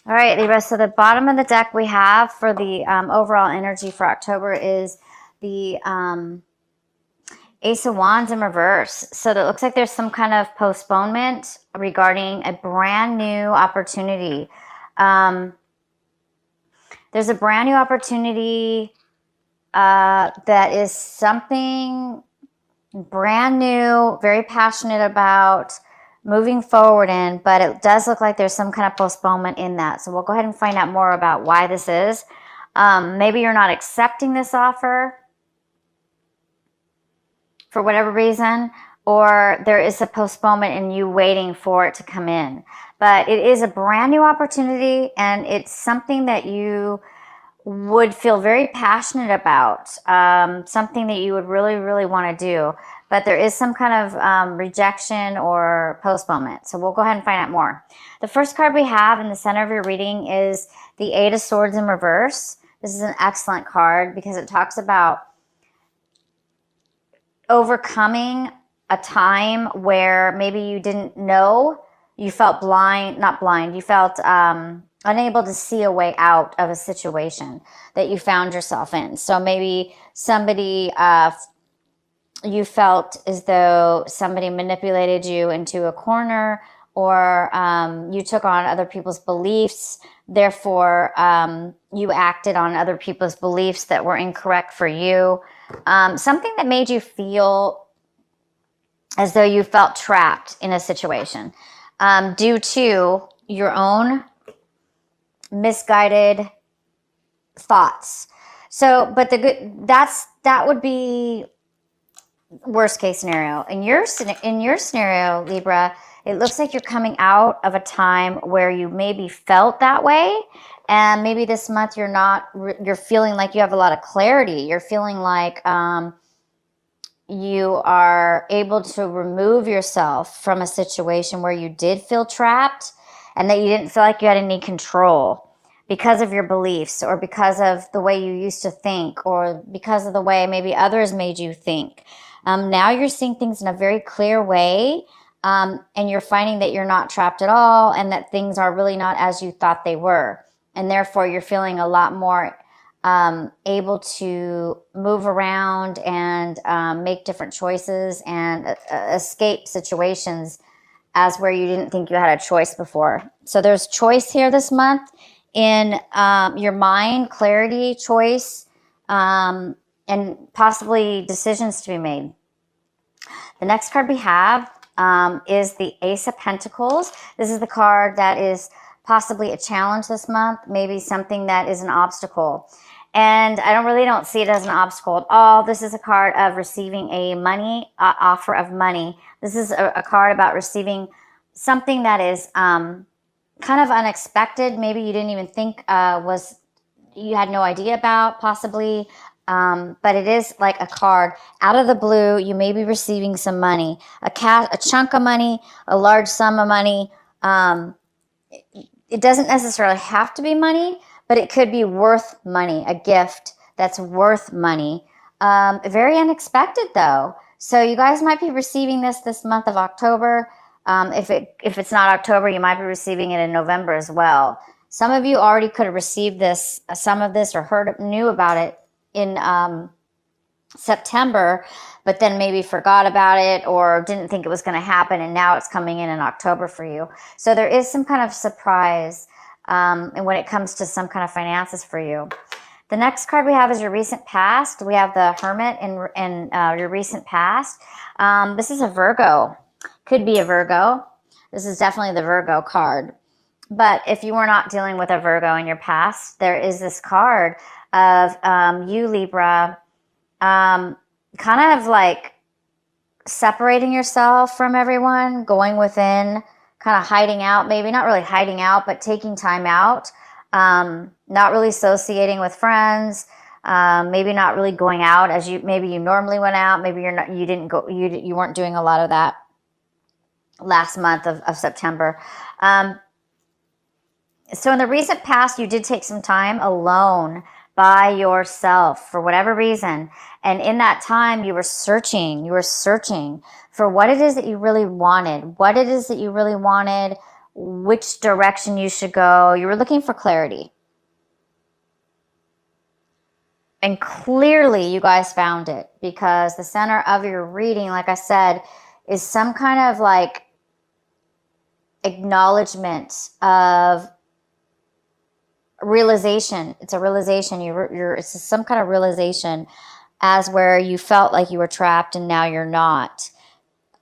All right, Libra. So the bottom of the deck we have for the overall energy for October is the Ace of Wands in reverse. So it looks like there's some kind of postponement regarding a brand new opportunity. There's a brand new opportunity that is something brand new, very passionate about moving forward in, but it does look like there's some kind of postponement in that. So we'll go ahead and find out more about why this is. Maybe you're not accepting this offer for whatever reason, or there is a postponement in you waiting for it to come in. But it is a brand new opportunity, and it's something that you would feel very passionate about, something that you would really, really want to do. But there is some kind of rejection or postponement. So we'll go ahead and find out more. The first card we have in the center of your reading is the Eight of Swords in reverse. This is an excellent card because it talks about overcoming a time where maybe you didn't know, you felt blind, not blind, you felt unable to see a way out of a situation that you found yourself in. So maybe somebody, you felt as though somebody manipulated you into a corner, or you took on other people's beliefs. Therefore, you acted on other people's beliefs that were incorrect for you. Something that made you feel as though you felt trapped in a situation due to your own misguided thoughts. So, but that would be worst case scenario. In your scenario, Libra, it looks like you're coming out of a time where you maybe felt that way, and maybe this month you're feeling like you have a lot of clarity. You're feeling like you are able to remove yourself from a situation where you did feel trapped and that you didn't feel like you had any control because of your beliefs, or because of the way you used to think, or because of the way maybe others made you think. Now you're seeing things in a very clear way, and you're finding that you're not trapped at all, and that things are really not as you thought they were. And therefore, you're feeling a lot more able to move around and make different choices and escape situations as where you didn't think you had a choice before. So there's choice here this month in your mind, clarity, choice, and possibly decisions to be made. The next card we have is the Ace of Pentacles. This is the card that is possibly a challenge this month, maybe something that is an obstacle. And I don't see it as an obstacle at all. This is a card of receiving a offer of money. This is a card about receiving something that is kind of unexpected. Maybe you didn't even think you had no idea about, possibly. But it is like a card out of the blue. You may be receiving some money, a chunk of money, a large sum of money. It doesn't necessarily have to be money, but it could be worth money, a gift that's worth money. Very unexpected though. So you guys might be receiving this month of October. If it's not October, you might be receiving it in November as well. Some of you already could have received some of this, or knew about it in September, but then maybe forgot about it or didn't think it was going to happen, and now it's coming in October for you. So there is some kind of surprise and when it comes to some kind of finances for you. The next card we have is your recent past. We have the Hermit in your recent past. This is a Virgo. Could be a Virgo. This is definitely the Virgo card. But if you were not dealing with a Virgo in your past, there is this card of you, Libra, kind of like separating yourself from everyone, going within, kind of hiding out, maybe not really hiding out, but taking time out, not really associating with friends, maybe not really going out as maybe you normally went out. Maybe you weren't doing a lot of that last month of September. So in the recent past, you did take some time alone by yourself for whatever reason. And in that time, you were searching for what it is that you really wanted, which direction you should go. You were looking for clarity. And clearly you guys found it, because the center of your reading, like I said, is some kind of like acknowledgement of realization. It's a realization. It's some kind of realization, as where you felt like you were trapped and now you're not,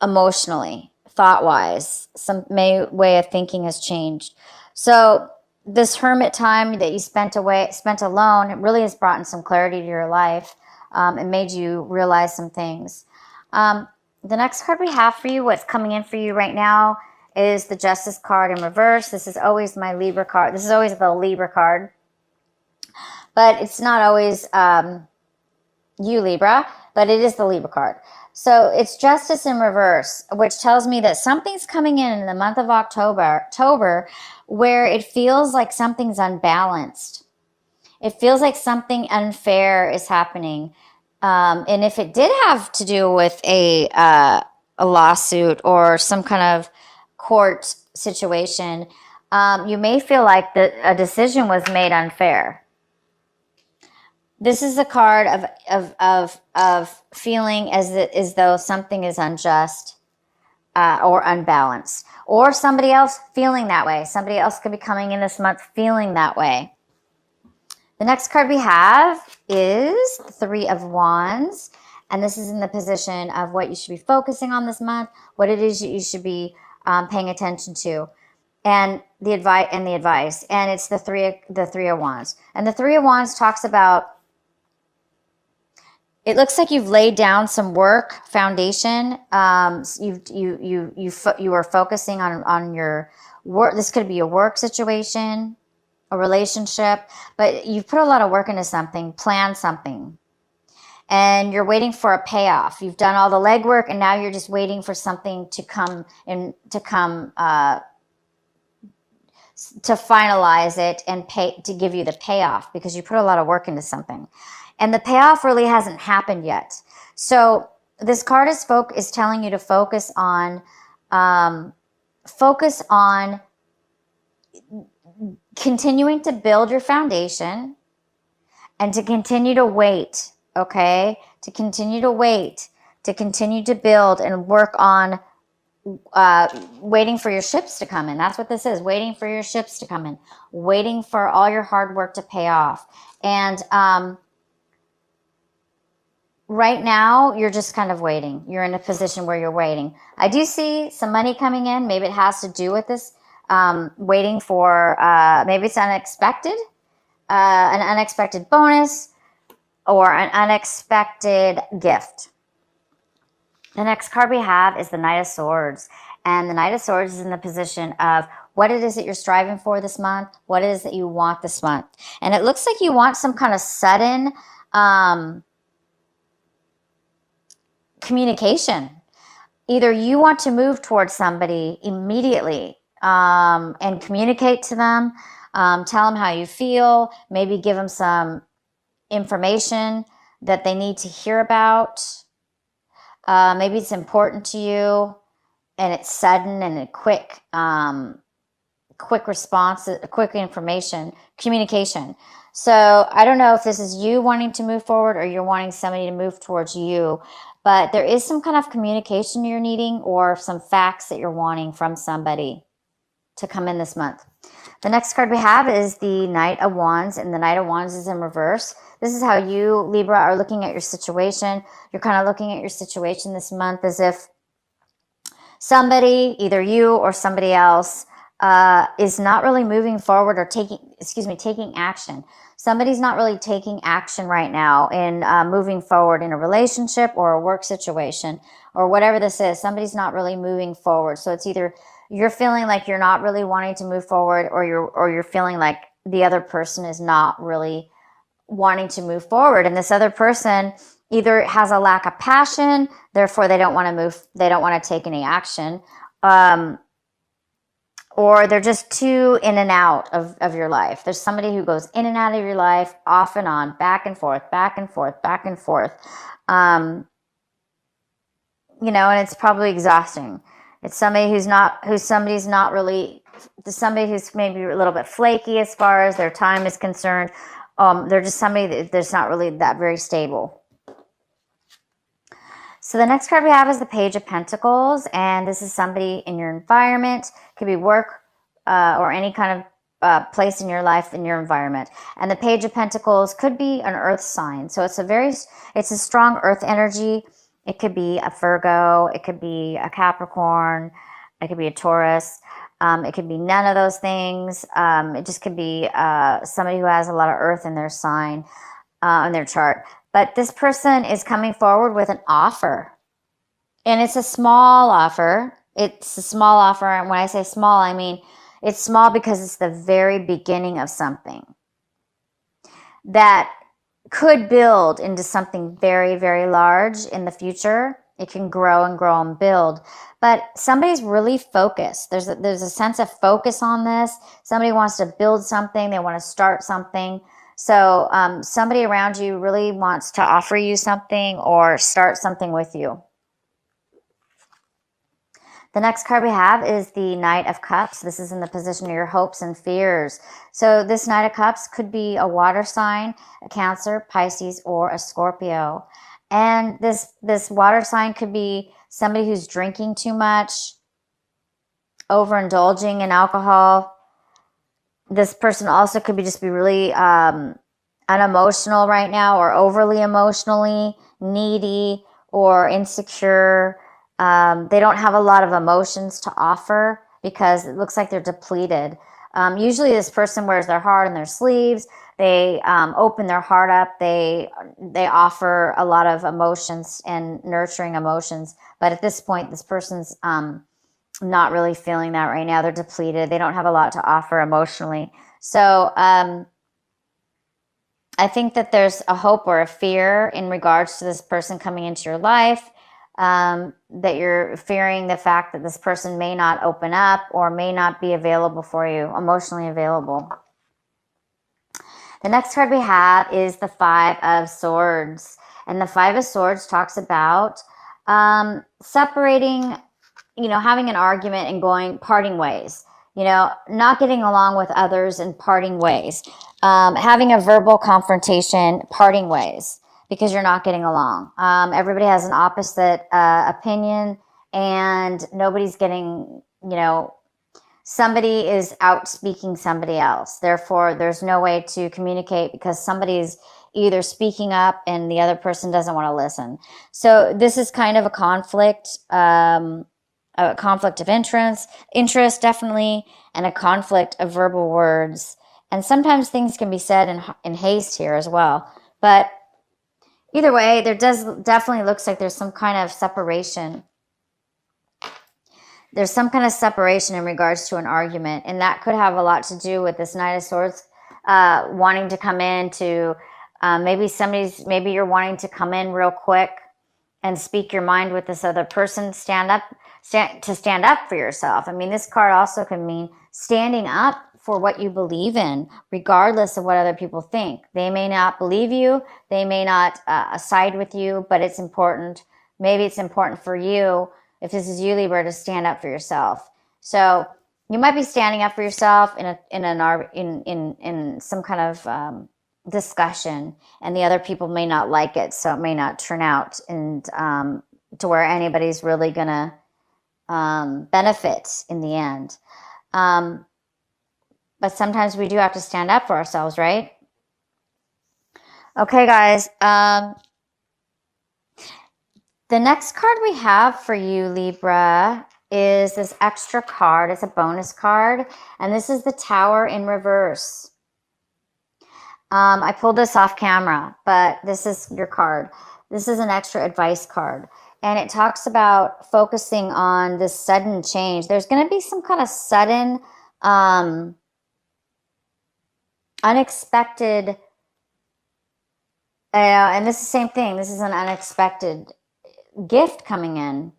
emotionally, thought-wise. Some way of thinking has changed. So this hermit time that you spent alone, it really has brought in some clarity to your life. It made you realize some things. The next card we have for you, what's coming in for you right now, is the Justice card in reverse. This is always my Libra card. This is always the Libra card. But it's not always you, Libra, but it is the Libra card. So it's Justice in reverse, which tells me that something's coming in the month of October, where it feels like something's unbalanced. It feels like something unfair is happening. And if it did have to do with a lawsuit or some kind of court situation, you may feel like a decision was made unfair. This is a card of feeling as though something is unjust or unbalanced, or somebody else feeling that way. Somebody else could be coming in this month feeling that way. The next card we have is the Three of Wands, and this is in the position of what you should be focusing on this month, what it is that you should be paying attention to, and the advice. And it's the Three of Wands, and the Three of Wands talks about. It looks like you've laid down some work foundation. You are focusing on your work. This could be a work situation, a relationship, but you've put a lot of work into something, planned something, and you're waiting for a payoff. You've done all the legwork, and now you're just waiting for something to come to finalize it and to give you the payoff, because you put a lot of work into something. And the payoff really hasn't happened yet. So this card is telling you to focus on continuing to build your foundation, and to continue to wait, okay? To continue to wait, to continue to build and work on waiting for your ships to come in. That's what this is, waiting for your ships to come in, waiting for all your hard work to pay off. And right now, you're just kind of waiting. You're in a position where you're waiting. I do see some money coming in. Maybe it has to do with this, waiting for, maybe it's unexpected, an unexpected bonus, or an unexpected gift. The next card we have is the Knight of Swords. And the Knight of Swords is in the position of what it is that you're striving for this month, what it is that you want this month. And it looks like you want some kind of sudden communication. Either you want to move towards somebody immediately and communicate to them, tell them how you feel, maybe give them some information that they need to hear about. Maybe it's important to you and it's sudden and a quick response, quick information, communication. So I don't know if this is you wanting to move forward or you're wanting somebody to move towards you, but there is some kind of communication you're needing, or some facts that you're wanting from somebody to come in this month. The next card we have is the Knight of Wands, and the Knight of Wands is in reverse. This is how you, Libra, are looking at your situation. You're kind of looking at your situation this month as if somebody, either you or somebody else, is not really moving forward or taking action. Somebody's not really taking action right now in moving forward in a relationship or a work situation or whatever this is. Somebody's not really moving forward. So it's either you're feeling like you're not really wanting to move forward, or you're feeling like the other person is not really wanting to move forward. And this other person either has a lack of passion, therefore they don't want to move, they don't want to take any action, or they're just too in and out of your life. There's somebody who goes in and out of your life, off and on, back and forth, back and forth, back and forth. And it's probably exhausting. It's somebody who's somebody's not really somebody who's maybe a little bit flaky as far as their time is concerned. They're just somebody that's not really that very stable. So the next card we have is the Page of Pentacles, and this is somebody in your environment. It could be work or any kind of place in your life, in your environment. And the Page of Pentacles could be an earth sign. So it's a strong earth energy. It could be a Virgo. It could be a Capricorn. It could be a Taurus. It could be none of those things. It just could be somebody who has a lot of earth in their sign, in their chart. But this person is coming forward with an offer. And it's a small offer. It's a small offer. And when I say small, I mean it's small because it's the very beginning of something that could build into something very, very large in the future. It can grow and grow and build. But somebody's really focused. There's a sense of focus on this. Somebody wants to build something. They want to start something. So somebody around you really wants to offer you something or start something with you. The next card we have is the Knight of Cups. This is in the position of your hopes and fears. So this Knight of Cups could be a water sign, a Cancer, Pisces, or a Scorpio. And this water sign could be somebody who's drinking too much, overindulging in alcohol. This person also could be really unemotional right now, or overly emotionally needy or insecure. They don't have a lot of emotions to offer because it looks like they're depleted. Usually this person wears their heart on their sleeves. They open their heart up. They offer a lot of emotions and nurturing emotions. But at this point, this person's not really feeling that right now. They're depleted. They don't have a lot to offer emotionally. So I think that there's a hope or a fear in regards to this person coming into your life, that you're fearing the fact that this person may not open up or may not be available for you, emotionally available. The next card we have is the Five of Swords. And the Five of Swords talks about separating, having an argument and parting ways. Not getting along with others and parting ways. Having a verbal confrontation, parting ways, because you're not getting along. Everybody has an opposite opinion, and nobody's getting, somebody is out speaking somebody else. Therefore, there's no way to communicate because somebody's either speaking up and the other person doesn't want to listen. So this is kind of a conflict of interest definitely, and a conflict of verbal words. And sometimes things can be said in haste here as well. But either way, there definitely looks like there's some kind of separation. There's some kind of separation in regards to an argument, and that could have a lot to do with this Knight of Swords wanting to come in to maybe you're wanting to come in real quick and speak your mind with this other person. Stand up for yourself. I mean, this card also can mean standing up for what you believe in, regardless of what other people think. They may not believe you. They may not side with you, but it's important. Maybe it's important for you, if this is you, Libra, to stand up for yourself. So you might be standing up for yourself in some kind of discussion, and the other people may not like it, so it may not turn out and to where anybody's really gonna benefit in the end. But sometimes we do have to stand up for ourselves, right? Okay, guys. The next card we have for you, Libra, is this extra card. It's a bonus card, and this is the Tower in reverse. I pulled this off camera, but this is your card. This is an extra advice card, and it talks about focusing on this sudden change. There's going to be some kind of sudden, unexpected, and this is the same thing. This is an unexpected gift coming in,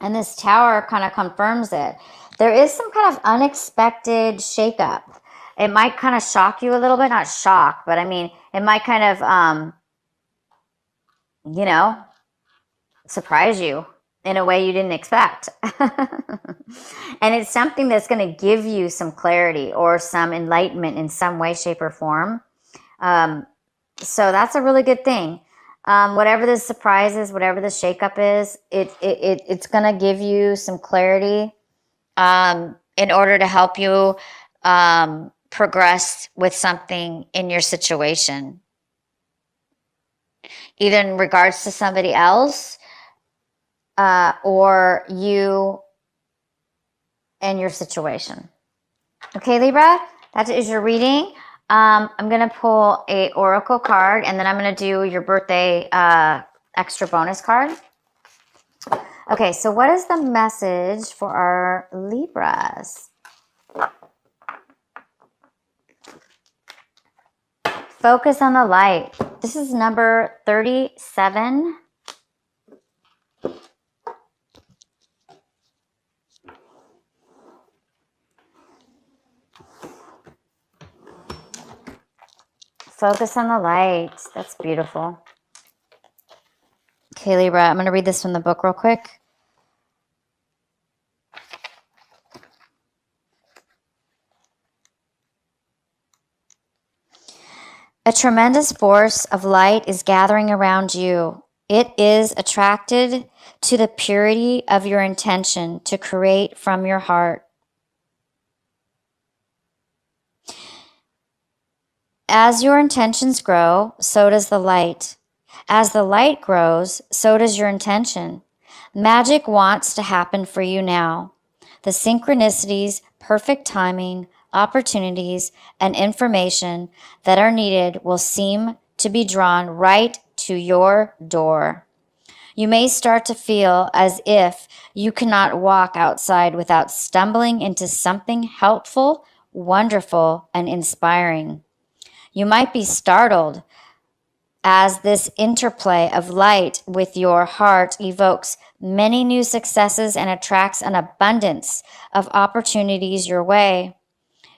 and this Tower kind of confirms it. There is some kind of unexpected shakeup. It might kind of shock you a little bit, not shock, but I mean, it might kind of, surprise you. in a way you didn't expect. And it's something that's going to give you some clarity or some enlightenment in some way, shape, or form. So that's a really good thing. Whatever the surprise is, whatever the shakeup is, it's going to give you some clarity in order to help you progress with something in your situation, either in regards to somebody else or you and your situation. Okay, Libra, that is your reading. I'm going to pull a oracle card, and then I'm going to do your birthday extra bonus card. Okay, so what is the message for our Libras? Focus on the light. This is number 37. Focus on the light. That's beautiful. Okay, Libra, I'm going to read this from the book real quick. A tremendous force of light is gathering around you. It is attracted to the purity of your intention to create from your heart. As your intentions grow, so does the light. As the light grows, so does your intention. Magic wants to happen for you now. The synchronicities, perfect timing, opportunities, and information that are needed will seem to be drawn right to your door. You may start to feel as if you cannot walk outside without stumbling into something helpful, wonderful, and inspiring. You might be startled as this interplay of light with your heart evokes many new successes and attracts an abundance of opportunities your way.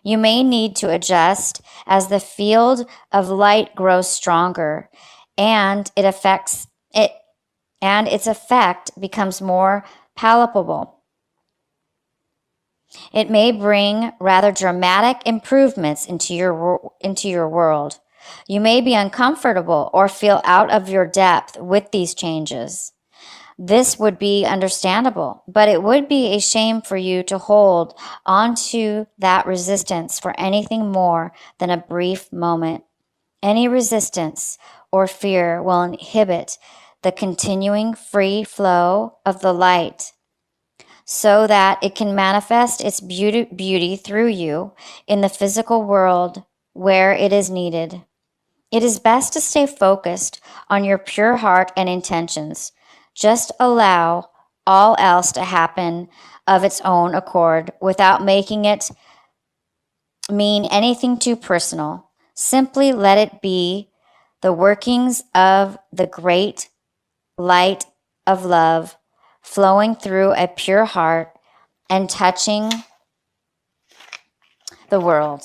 You may need to adjust as the field of light grows stronger and its effect becomes more palpable. It may bring rather dramatic improvements into your world. You may be uncomfortable or feel out of your depth with these changes. This would be understandable, but it would be a shame for you to hold onto that resistance for anything more than a brief moment. Any resistance or fear will inhibit the continuing free flow of the light, so that it can manifest its beauty through you in the physical world where it is needed. It is best to stay focused on your pure heart and intentions. Just allow all else to happen of its own accord without making it mean anything too personal. Simply let it be the workings of the great light of love flowing through a pure heart and touching the world.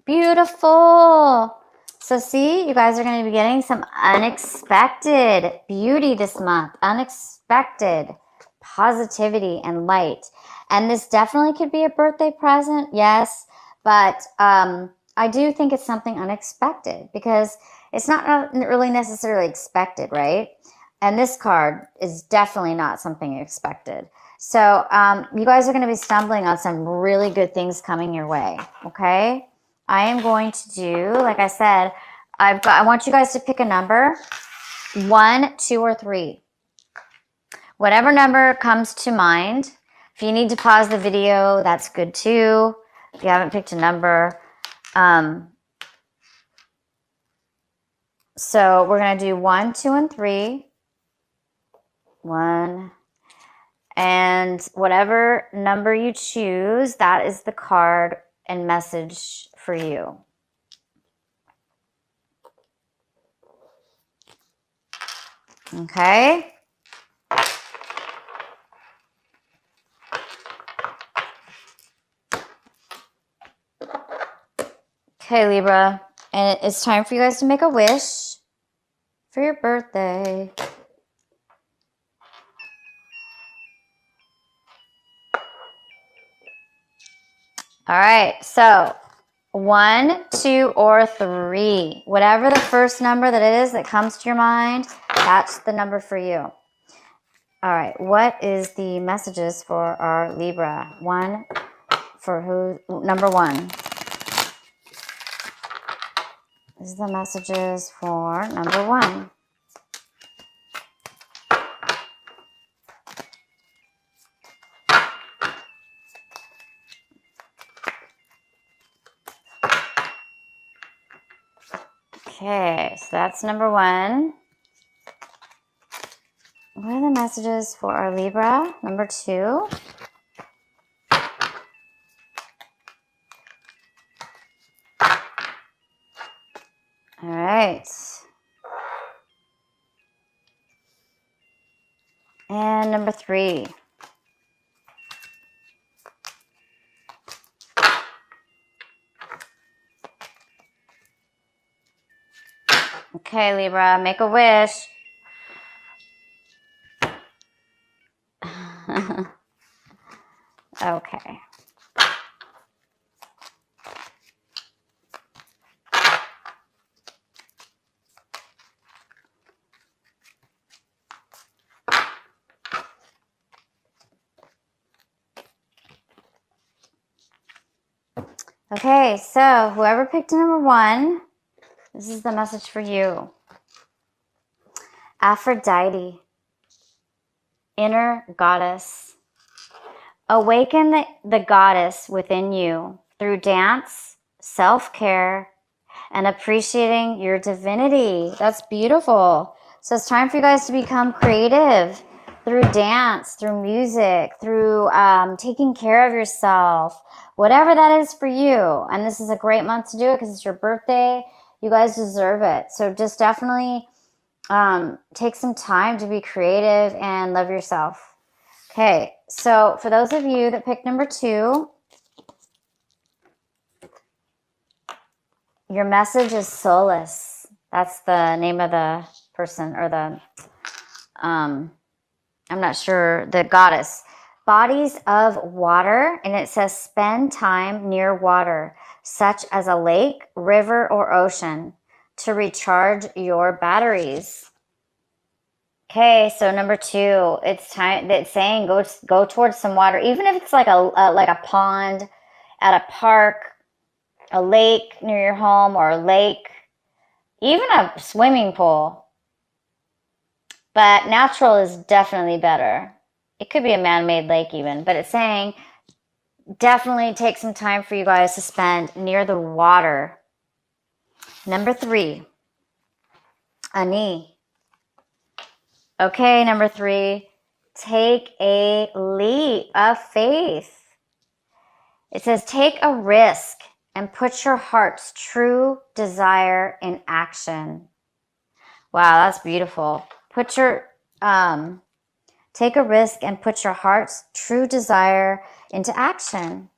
Beautiful. So see, you guys are going to be getting some unexpected beauty this month. Unexpected positivity and light. And this definitely could be a birthday present, yes. But I do think it's something unexpected because it's not really necessarily expected, right? And this card is definitely not something expected. So you guys are going to be stumbling on some really good things coming your way, okay? I am going to do, like I said, I want you guys to pick a number, 1, 2, or 3. Whatever number comes to mind. If you need to pause the video, that's good too. If you haven't picked a number. So we're going to do 1, 2, and 3. 1. And whatever number you choose, that is the card and message for you. Okay. Okay, Libra. And it's time for you guys to make a wish for your birthday. All right, so 1, 2, or 3. Whatever the first number that it is that comes to your mind, that's the number for you. All right, what is the messages for our Libra? One, for who? Number 1. This is the messages for number 1. Okay, so that's number 1. What are the messages for our Libra? Number 2. All right. And number 3. Okay, Libra, make a wish. Okay. Okay, so whoever picked number 1, this is the message for you. Aphrodite, inner goddess. Awaken the goddess within you through dance, self-care, and appreciating your divinity. That's beautiful. So it's time for you guys to become creative through dance, through music, through taking care of yourself, whatever that is for you. And this is a great month to do it because it's your birthday. You guys deserve it. So just definitely take some time to be creative and love yourself. Okay, so for those of you that picked number 2, your message is solace. That's the name of the person, or the, I'm not sure, the goddess. Bodies of water, and it says spend time near water, such as a lake, river, or ocean, to recharge your batteries. Okay, so number 2, it's time. It's saying go towards some water, even if it's like a pond, at a park, a lake near your home, or a lake, even a swimming pool. But natural is definitely better. It could be a man-made lake even, but it's saying definitely take some time for you guys to spend near the water. Number 3, Ani. Okay, number 3, take a leap of faith. It says take a risk and put your heart's true desire in action. Wow, that's beautiful. Take a risk and put your heart's true desire into action.